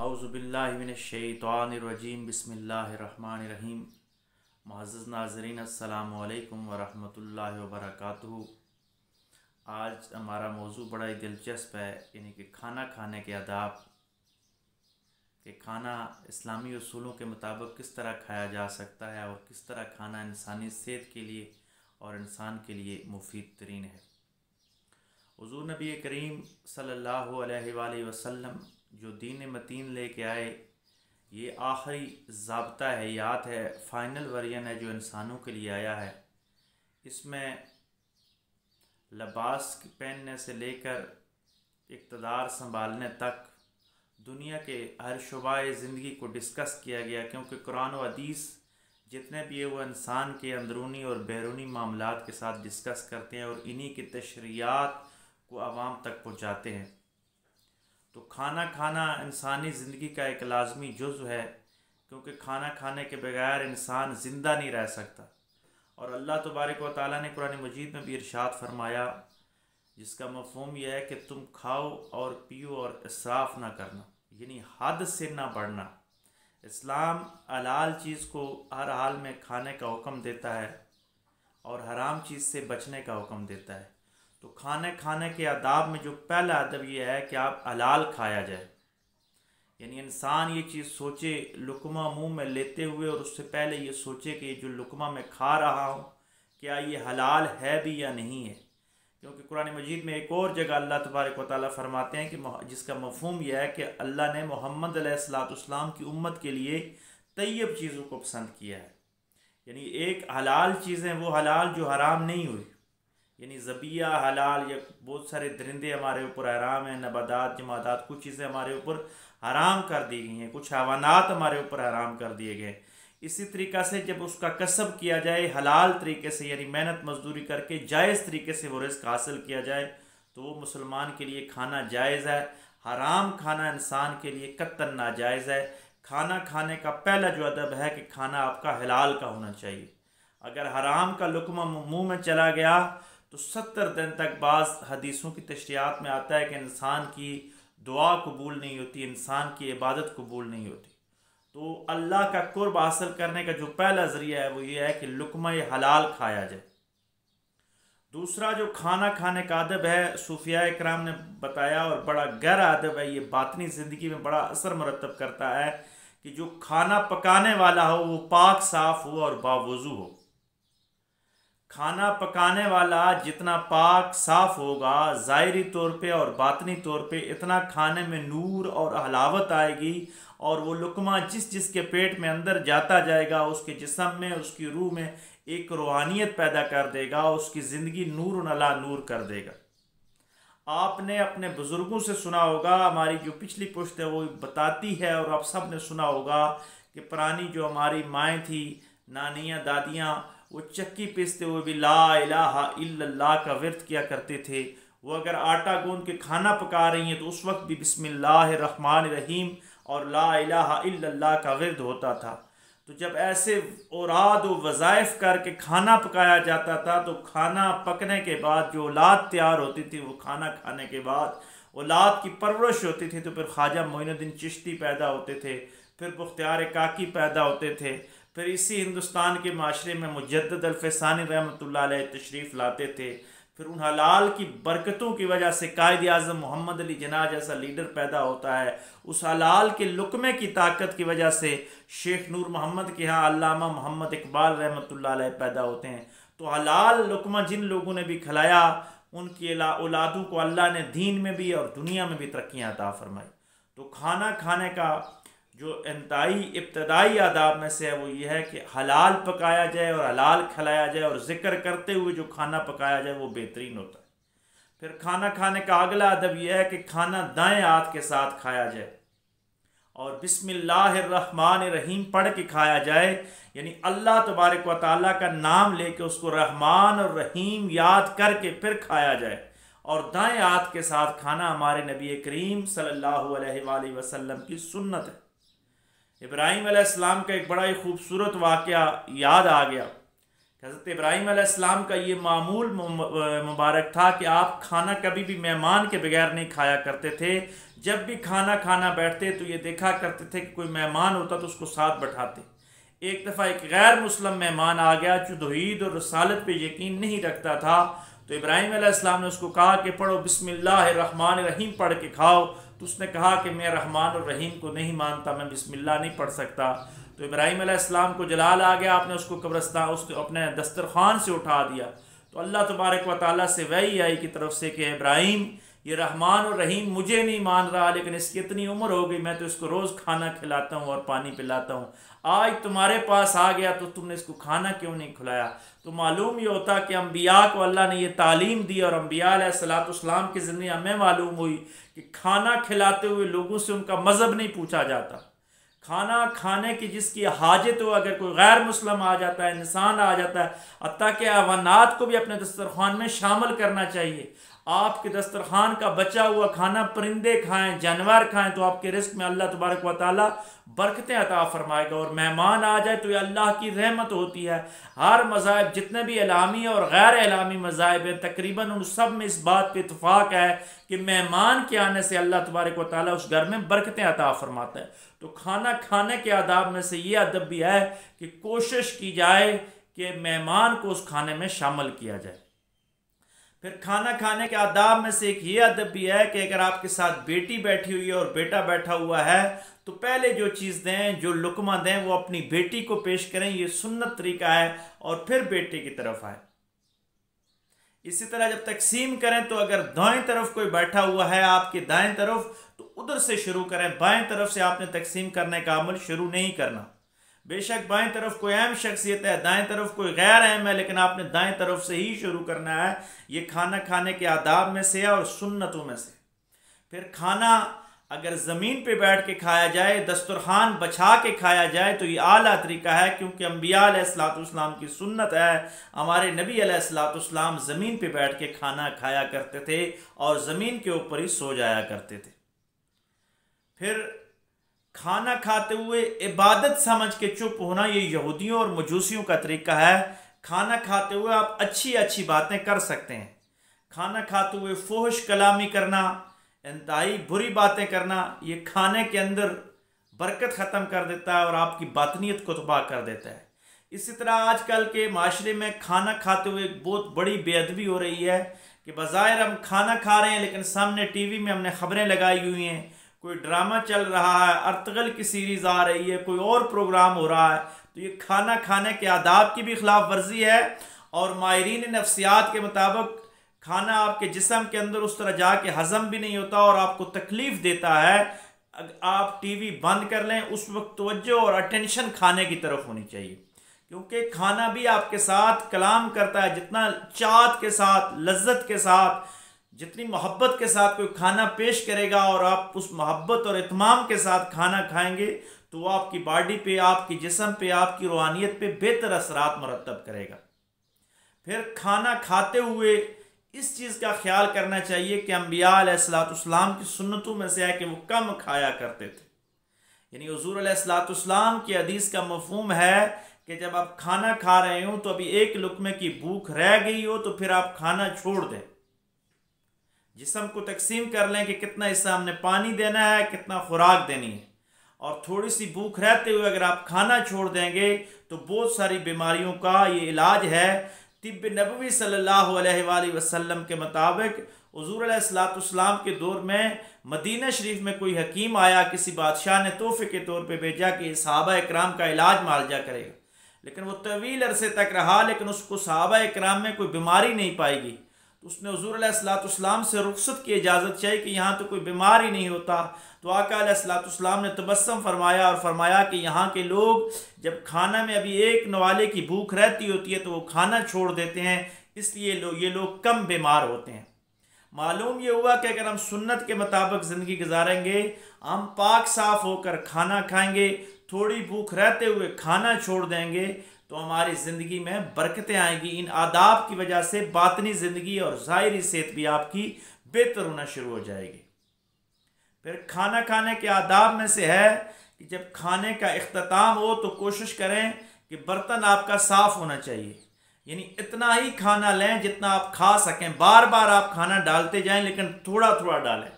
औज़ुबिल्लाहि मिनश्शैतानिर्रजीम बिस्मिल्लाहिर्रहमानिर्रहीम। मुअज़्ज़ज़ नाज़रीन अस्सलामु अलैकुम वरहमतुल्लाहि वबरकातुहू। आज हमारा मौजू बड़ा ही दिलचस्प है, यानी कि खाना खाने के आदाब, कि खाना इस्लामी उसूलों के मुताबिक किस तरह खाया जा सकता है और किस तरह खाना इंसानी सेहत के लिए और इंसान के लिए मुफीद तरीन है। हुज़ूर नबी करीम सल्लल्लाहु अलैहि वसल्लम जो दीन मतीन लेके आए, ये आखिरी ज़ाब्ता है, याद है, फ़ाइनल वर्जन है जो इंसानों के लिए आया है। इसमें लिबास पहनने से लेकर इक़्तिदार संभालने तक दुनिया के हर शुबाए ज़िंदगी को डिस्कस किया गया, क्योंकि कुरान और हदीस जितने भी है वो इंसान के अंदरूनी और बैरूनी मामलात के साथ डिस्कस करते हैं और इन्हीं की तशरीयात को आवाम तक पहुँचाते हैं। तो खाना खाना इंसानी ज़िंदगी का एक लाज़मी जुज़्व है, क्योंकि खाना खाने के बगैर इंसान ज़िंदा नहीं रह सकता। और अल्लाह तबारक व तआला ने कुरान मजीद में भी इरशाद फरमाया, जिसका मफ़हूम यह है कि तुम खाओ और पियो और इसराफ़ ना करना, यानी हद से ना बढ़ना। इस्लाम हलाल चीज़ को हर हाल में खाने का हुक्म देता है और हराम चीज़ से बचने का हुक्म देता है। तो खाने के आदाब में जो पहला अदब यह है कि आप हलाल खाया जाए, यानी इंसान ये चीज़ सोचे लुक़मा मुंह में लेते हुए और उससे पहले ये सोचे कि जो लुक़मा मैं खा रहा हूँ क्या ये हलाल है भी या नहीं है। क्योंकि कुरान मजीद में एक और जगह अल्लाह तबारक व तआला फरमाते हैं कि जिसका मफ़हूम यह है कि अल्लाह ने मोहम्मद अलैहिस्सलाम की उम्मत के लिए तय्यब चीज़ों को पसंद किया है। यानी एक हलाल चीज़ें वो हलाल जो हराम नहीं हुई, यानी ज़बिया हलाल, या बहुत सारे दरिंदे हमारे ऊपर हराम हैं, नबादात जमादात, कुछ चीज़ें हमारे ऊपर हराम कर दी गई हैं, कुछ हैवानात हमारे ऊपर हराम कर दिए गए। इसी तरीक़ा से जब उसका कसब किया जाए हलाल तरीके से, यानी मेहनत मजदूरी करके जायज़ तरीके से वो रिज़्क़ हासिल किया जाए, तो वो मुसलमान के लिए खाना जायज़ है। हराम खाना इंसान के लिए कत्तन नाजायज़ है। खाना खाने का पहला जो अदब है कि खाना आपका हलाल का होना चाहिए। अगर हराम का लुक़मा मुँह में चला गया तो 70 दिन तक बाज़ हदीसों की तशरीहात में आता है कि इंसान की दुआ कबूल नहीं होती, इंसान की इबादत कबूल नहीं होती। तो अल्लाह का कुर्ब हासिल करने का जो पहला ज़रिया है वो ये है कि लुक़मा हलाल खाया जाए। दूसरा जो खाना खाने का अदब है, सूफिया इकराम ने बताया और बड़ा गहरा अदब है, ये बातनी ज़िंदगी में बड़ा असर मरतब करता है कि जो खाना पकाने वाला हो वो पाक साफ़ हो और बावुज़ू हो। खाना पकाने वाला जितना पाक साफ़ होगा ज़ाहिरी तौर पे और बातनी तौर पे, इतना खाने में नूर और हलावत आएगी और वो लुक़मा जिसके पेट में अंदर जाता जाएगा उसके जिस्म में, उसकी रूह में एक रूहानियत पैदा कर देगा, उसकी ज़िंदगी नूर अला नूर कर देगा। आपने अपने बुज़ुर्गों से सुना होगा, हमारी जो पिछली पुश्त है वो बताती है और आप सब ने सुना होगा कि पुरानी जो हमारी माएँ थी, नानियाँ, दादियाँ, वो चक्की पीसते हुए भी ला इलाहा इल्लल्लाह का विर्द किया करते थे। वो अगर आटा गूंद के खाना पका रही हैं तो उस वक्त भी बिस्मिल्लाहिर्रहमानिर्रहीम और ला इलाहा इल्लल्लाह का विर्द होता था। तो जब ऐसे औराद व वज़ाइफ करके खाना पकाया जाता था तो खाना पकने के बाद जो औलाद तैयार होती थी, वो खाना खाने के बाद औलाद की परवरिश होती थी, तो फिर ख्वाजा मोइनुद्दीन चिश्ती पैदा होते थे, फिर बुख्तियार काकी पैदा होते थे, फिर इसी हिंदुस्तान के माशरे में मुजद्दिद अल-फ़सानी रहमतुल्लाह अलैह तशरीफ़ लाते थे। फिर उन हलाल की बरकतों की वजह से कायद आज़म मोहम्मद अली जिन्ना जैसा लीडर पैदा होता है। उस हलाल के लुक़मे की ताकत की वजह से शेख नूर मोहम्मद के यहाँ अल्लामा मोहम्मद इकबाल रहमतुल्लाह अलैह पैदा होते हैं। तो हलाल लुक़मा जिन लोगों ने भी खिलाया उनकी औलादों को अल्लाह ने दीन में भी और दुनिया में भी तरक्कियाँ अता फरमाई। तो खाना खाने का जो इब्तदाई आदाब में से है वो ये है कि हलाल पकाया जाए और हलाल खिलाया जाए, और ज़िक्र करते हुए जो खाना पकाया जाए वो बेहतरीन होता है। फिर खाना खाने का अगला अदब यह है कि खाना दाएं हाथ के साथ खाया जाए और बिस्मिल्लाहिर्रहमानिर्रहीम पढ़ के खाया जाए, यानी अल्लाह तबारक व तआला का नाम लेके उसको रहमान और रहीम याद करके फिर खाया जाए। और दाएं हाथ के साथ खाना हमारे नबी करीम सल्लल्लाहु अलैहि वसल्लम की सुन्नत है। इब्राहीम अलैहिस्सलाम का एक बड़ा ही खूबसूरत वाक़या याद आ गया हज़रत इब्राहीम अलैहिस्सलाम का ये मामूल मुबारक था कि आप खाना कभी भी मेहमान के बगैर नहीं खाया करते थे। जब भी खाना बैठते तो ये देखा करते थे कि कोई मेहमान होता तो उसको साथ बैठाते। एक दफ़ा एक गैर मुस्लिम मेहमान आ गया जो तौहीद और रसालत पे यकीन नहीं रखता था, तो इब्राहीम अलैहिस्सलाम ने उसको कहा कि पढ़ो बिस्मिल्लाहिर्रहमानिर्रहीम पढ़ के खाओ। तो उसने कहा कि मैं रहमान और रहीम को नहीं मानता, मैं बिस्मिल्लाह नहीं पढ़ सकता। तो इब्राहीम अलैहिस्सलाम को जलाल आ गया, आपने उसको कब्रिस्तान उसको अपने दस्तरखान से उठा दिया। तो अल्लाह तबारक व तआला से वही आई की तरफ से कि इब्राहीम ये रहमान और रहीम मुझे नहीं मान रहा, लेकिन इसकी इतनी उम्र हो गई, मैं तो इसको रोज़ खाना खिलाता हूँ और पानी पिलाता हूँ, आज तुम्हारे पास आ गया तो तुमने इसको खाना क्यों नहीं खिलाया। तो मालूम ये होता कि अम्बिया को अल्लाह ने ये तालीम दी और अम्बिया अलैहिस्सलाम की ज़िंदगी हमें मालूम हुई कि खाना खिलाते हुए लोगों से उनका मज़हब नहीं पूछा जाता। खाना खाने की जिसकी हाजत हो, अगर कोई गैर मुस्लिम आ जाता है, इंसान आ जाता है, हत्ता कि हयवानात को भी अपने दस्तरखान में शामिल करना चाहिए। आपके दस्तरखान का बचा हुआ खाना परिंदे खाएं, जानवर खाएं, तो आपके रिस्क में अल्लाह तबारक व तआला बरकतें अता फरमाएगा। और मेहमान आ जाए तो ये अल्लाह की रहमत होती है। हर मज़ाहिब जितने भी इलामी और गैर इलामी मज़ाहिब हैं, तकरीबन उन सब में इस बात पे इत्तफाक है कि मेहमान के आने से अल्लाह तबारक व तआला उस घर में बरकतें अता फरमाता है। तो खाना खाने के आदाब में से ये अदब भी है कि कोशिश की जाए कि मेहमान को उस खाने में शामिल किया जाए। फिर खाना खाने के आदाब में से एक ये अदब भी है कि अगर आपके साथ बेटी बैठी हुई है और बेटा बैठा हुआ है तो पहले जो चीज़ दें, जो लुकमा दें, वो अपनी बेटी को पेश करें। ये सुन्नत तरीका है और फिर बेटे की तरफ आए। इसी तरह जब तकसीम करें तो अगर दाएं तरफ कोई बैठा हुआ है आपके दाएं तरफ, तो उधर से शुरू करें। बाएं तरफ से आपने तकसीम करने का अमल शुरू नहीं करना। बेशक बाएं तरफ कोई अहम शख्सियत है, दाएं तरफ कोई गैर अहम है, लेकिन आपने दाएं तरफ से ही शुरू करना है। ये खाना खाने के आदाब में से है और सुन्नतों में से। फिर खाना अगर ज़मीन पे बैठ के खाया जाए, दस्तरखान बछा के खाया जाए, तो ये आला तरीका है, क्योंकि अम्बिया अलैहिस्सलाम की सुन्नत है। हमारे नबी अलैहिस्सलाम ज़मीन पे बैठ के खाना खाया करते थे और ज़मीन के ऊपर ही सो जाया करते थे। फिर खाना खाते हुए इबादत समझ के चुप होना, ये यहूदियों और मजूसियों का तरीका है। खाना खाते हुए आप अच्छी अच्छी बातें कर सकते हैं। खाना खाते हुए फोहश कलामी करना, इंतहाई बुरी बातें करना, ये खाने के अंदर बरकत ख़त्म कर देता है और आपकी बातनीयत को तबाह कर देता है। इसी तरह आजकल के माशरे में खाना खाते हुए एक बहुत बड़ी बेअदबी हो रही है कि बज़ाहिर हम खाना खा रहे हैं, लेकिन सामने टीवी में हमने खबरें लगाई हुई हैं, कोई ड्रामा चल रहा है, अर्तगल की सीरीज़ आ रही है, कोई और प्रोग्राम हो रहा है। तो ये खाना खाने के आदाब की भी खिलाफ वर्जी है और माहिरीन नफ्सियात के मुताबिक खाना आपके जिस्म के अंदर उस तरह जाके हज़म भी नहीं होता और आपको तकलीफ़ देता है। आप टीवी बंद कर लें, उस वक्त तवज्जो और अटेंशन खाने की तरफ होनी चाहिए, क्योंकि खाना भी आपके साथ कलाम करता है। जितना चाहत के साथ, लज्जत के साथ, जितनी मोहब्बत के साथ कोई खाना पेश करेगा और आप उस मोहब्बत और इत्माम के साथ खाना खाएंगे, तो वो आपकी बॉडी पे, आपकी जिस्म पे, आपकी रूहानियत पे बेहतर असरात मुरत्तब करेगा। फिर खाना खाते हुए इस चीज़ का ख्याल करना चाहिए कि अम्बिया अलैहिस्सलाम की सुन्नतों में से है कि वो कम खाया करते थे। यानी हुज़ूर अलैहिस्सलाम की हदीस का मफ़हूम है कि जब आप खाना खा रहे हो तो अभी एक लुक़मे की भूख रह गई हो तो फिर आप खाना छोड़ दें। जिस्म को तकसीम कर लें कि कितना हिस्सा हमने पानी देना है, कितना खुराक देनी है, और थोड़ी सी भूख रहते हुए अगर आप खाना छोड़ देंगे तो बहुत सारी बीमारियों का ये इलाज है। तिब्ब नबवी सल्लल्लाहु अलैहि वसल्लम के मुताबिक हुज़ूर अलैहिस्सलाम के दौर में मदीना शरीफ में कोई हकीम आया, किसी बादशाह ने तोहफे के तौर पे भेजा कि सहाबा इकराम का इलाज मालजा करेगा, लेकिन वो तवील अरसे तक रहा, लेकिन उसको सहाबा इकराम में कोई बीमारी नहीं पाएगी। तो उसने हुज़ूर अलैहिस्सलाम से रुखसत की इजाज़त चाहिए कि यहाँ तो कोई बीमार ही नहीं होता। तो आका अलैहिस्सलाम ने तबस्सुम फरमाया और फरमाया कि यहाँ के लोग जब खाना में अभी एक नवाले की भूख रहती होती है तो वो खाना छोड़ देते हैं, इसलिए ये लोग कम बीमार होते हैं। मालूम ये हुआ कि अगर हम सुन्नत के मुताबिक ज़िंदगी गुजारेंगे, हम पाक साफ़ होकर खाना खाएंगे, थोड़ी भूख रहते हुए खाना छोड़ देंगे, तो हमारी ज़िंदगी में बरकतें आएंगी। इन आदाब की वजह से बातनी ज़िंदगी और ज़ाहिरी सेहत भी आपकी बेहतर होना शुरू हो जाएगी। फिर खाना खाने के आदाब में से है कि जब खाने का इख्तिताम हो तो कोशिश करें कि बर्तन आपका साफ़ होना चाहिए। यानी इतना ही खाना लें जितना आप खा सकें। बार बार आप खाना डालते जाएं लेकिन थोड़ा थोड़ा डालें।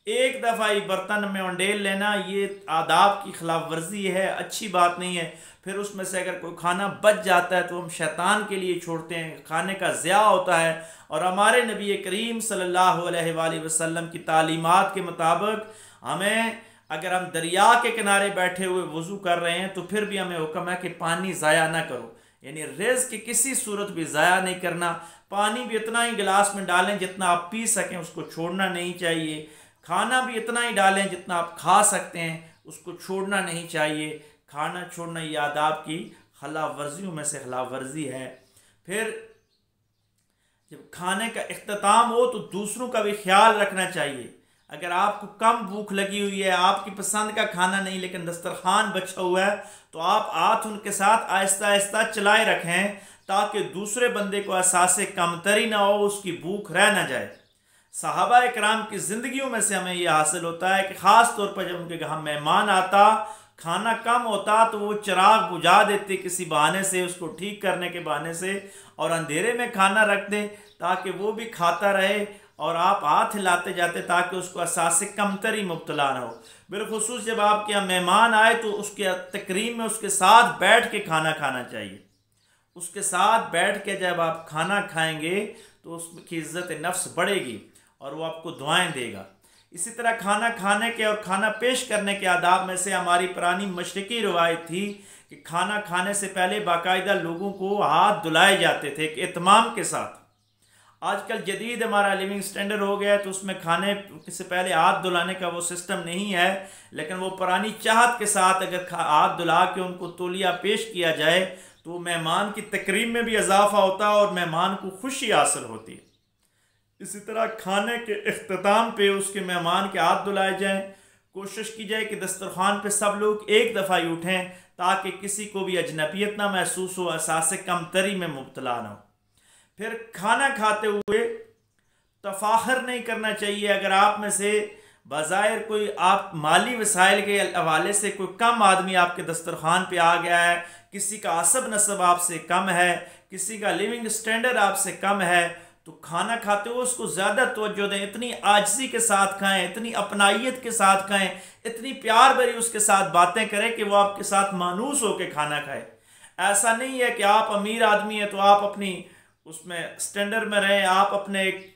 एक दफ़ा ही बर्तन में उंडेल लेना ये आदाब की खिलाफ वर्जी है, अच्छी बात नहीं है। फिर उसमें से अगर कोई खाना बच जाता है तो हम शैतान के लिए छोड़ते हैं, खाने का ज़िया होता है। और हमारे नबी करीम सल्लल्लाहु अलैहि वसल्लम की तालीमात के मुताबिक हमें, अगर हम दरिया के किनारे बैठे हुए वज़ू कर रहे हैं तो फिर भी हमें हुक्म है कि पानी ज़ाया ना करो, यानी रिज़्क़ की किसी सूरत भी ज़ाया नहीं करना। पानी भी इतना ही गिलास में डालें जितना आप पी सकें, उसको छोड़ना नहीं चाहिए। खाना भी इतना ही डालें जितना आप खा सकते हैं, उसको छोड़ना नहीं चाहिए। खाना छोड़ना ये आदाब की खिलाफ वर्जियों में से खिलाफ वर्जी है। फिर जब खाने का इख्तिताम हो तो दूसरों का भी ख्याल रखना चाहिए। अगर आपको कम भूख लगी हुई है, आपकी पसंद का खाना नहीं लेकिन दस्तरखान बचा हुआ है, तो आप हाथ उनके साथ आहिस्ता आहिस्ता चलाए रखें ताकि दूसरे बंदे को एहसास कमतरी ना हो, उसकी भूख रह ना जाए। सहाबा इकराम की ज़िंदगियों में से हमें यह हासिल होता है कि ख़ास तौर पर जब उनके घर मेहमान आता, खाना कम होता तो वो चिराग बुझा देते किसी बहाने से, उसको ठीक करने के बहाने से, और अंधेरे में खाना रख दें ताकि वो भी खाता रहे और आप हाथ हिलाते जाते ताकि उसको एहसास कमतरी मुब्तला ना हो। बिलखुसूस जब आपके यहाँ मेहमान आए तो उसके तकरीम में उसके साथ बैठ के खाना खाना चाहिए। उसके साथ बैठ के जब आप खाना खाएंगे तो उसकी इज़्ज़त नफ्स बढ़ेगी और वो आपको दुआएं देगा। इसी तरह खाना खाने के और खाना पेश करने के आदाब में से हमारी पुरानी मशरिकी रवायत थी कि खाना खाने से पहले बाकायदा लोगों को हाथ धुलाए जाते थे एक एहतमाम के साथ। आजकल जदीद हमारा लिविंग स्टैंडर्ड हो गया है तो उसमें खाने से पहले हाथ धुलाने का वो सिस्टम नहीं है, लेकिन वो पुरानी चाहत के साथ अगर हाथ धुला के उनको तौलिया पेश किया जाए तो मेहमान की तकरीम में भी इजाफा होता है और मेहमान को खुशी हासिल होती है। इसी तरह खाने के इख्तिताम पे उसके मेहमान के हाथ धुलाए जाएं। कोशिश की जाए कि दस्तरखान पे सब लोग एक दफ़ा ही उठें ताकि किसी को भी अजनबियत ना महसूस हो, एहसास कमतरी में मुब्तला ना हो। फिर खाना खाते हुए तफाखर नहीं करना चाहिए। अगर आप में से बज़ाहिर कोई आप माली वसाइल के हवाले से कोई कम आदमी आपके दस्तरखान पे आ गया है, किसी का असब नसब आपसे कम है, किसी का लिविंग स्टैंडर्ड आपसे कम है, तो खाना खाते हुए उसको ज़्यादा तवज्जो दें। इतनी आजिज़ी के साथ खाएं, इतनी अपनाइयत के साथ खाएं, इतनी प्यार भरी उसके साथ बातें करें कि वो आपके साथ मानूस होकर खाना खाए। ऐसा नहीं है कि आप अमीर आदमी हैं तो आप अपनी उसमें स्टैंडर्ड में रहें, आप अपने एक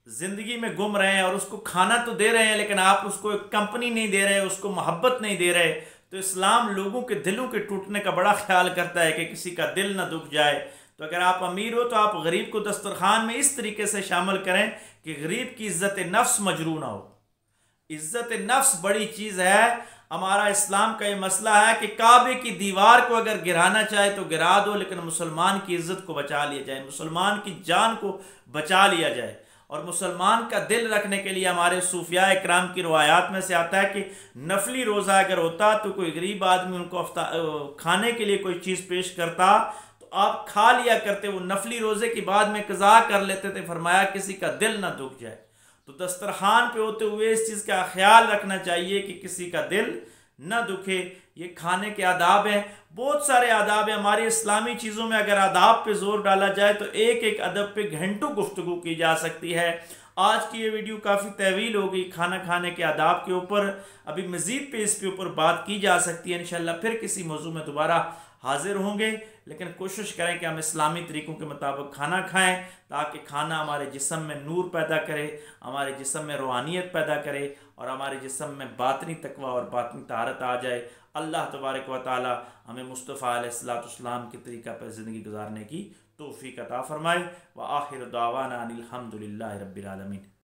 ज़िंदगी में गुम रहे हैं और उसको खाना तो दे रहे हैं लेकिन आप उसको एक कंपनी नहीं दे रहे, उसको मोहब्बत नहीं दे रहे। तो इस्लाम लोगों के दिलों के टूटने का बड़ा ख्याल करता है कि किसी का दिल ना दुख जाए। तो अगर आप अमीर हो तो आप गरीब को दस्तरखान में इस तरीके से शामिल करें कि गरीब की इज्जत नफ्स मजरू ना हो। इज्जत नफ्स बड़ी चीज़ है। हमारा इस्लाम का ये मसला है कि काबे की दीवार को अगर गिराना चाहे तो गिरा दो, लेकिन मुसलमान की इज्जत को बचा लिया जाए, मुसलमान की जान को बचा लिया जाए। और मुसलमान का दिल रखने के लिए हमारे सूफिया इकराम की रवायात में से आता है कि नफली रोज़ा अगर होता तो कोई गरीब आदमी उनको खाने के लिए कोई चीज़ पेश करता तो आप खा लिया करते, वो नफली रोज़े के बाद में कज़ा कर लेते थे। फरमाया किसी का दिल ना दुख जाए। तो दस्तरखान पे होते हुए इस चीज़ का ख्याल रखना चाहिए कि किसी का दिल न दुखे। ये खाने के आदाब हैं, बहुत सारे आदाब हैं हमारी इस्लामी चीज़ों में। अगर आदाब पे जोर डाला जाए तो एक एक अदब पे घंटों गुफ्तगू की जा सकती है। आज की ये वीडियो काफ़ी तवील हो गई खाना खाने के आदाब के ऊपर। अभी मज़ीद पे इसके ऊपर बात की जा सकती है। इंशाल्लाह फिर किसी मौजू में दोबारा हाजिर होंगे, लेकिन कोशिश करें कि हम इस्लामी तरीक़ों के मुताबिक खाना खाएं ताकि खाना हमारे जिस्म में नूर पैदा करे, हमारे जिस्म में रूहानियत पैदा करे और हमारे जिस्म में बातनी तकवा और बातनी तारत आ जाए। अल्लाह तबारक व तआला हमें मुस्तफ़ा अलैहिस्सलाम के तरीक़ा पर ज़िंदगी गुजारने की तौफ़ीक़ अता फ़रमाए। व आखिर दावाना अनिल हम्दुलिल्लाहि रब्बिल आलमीन।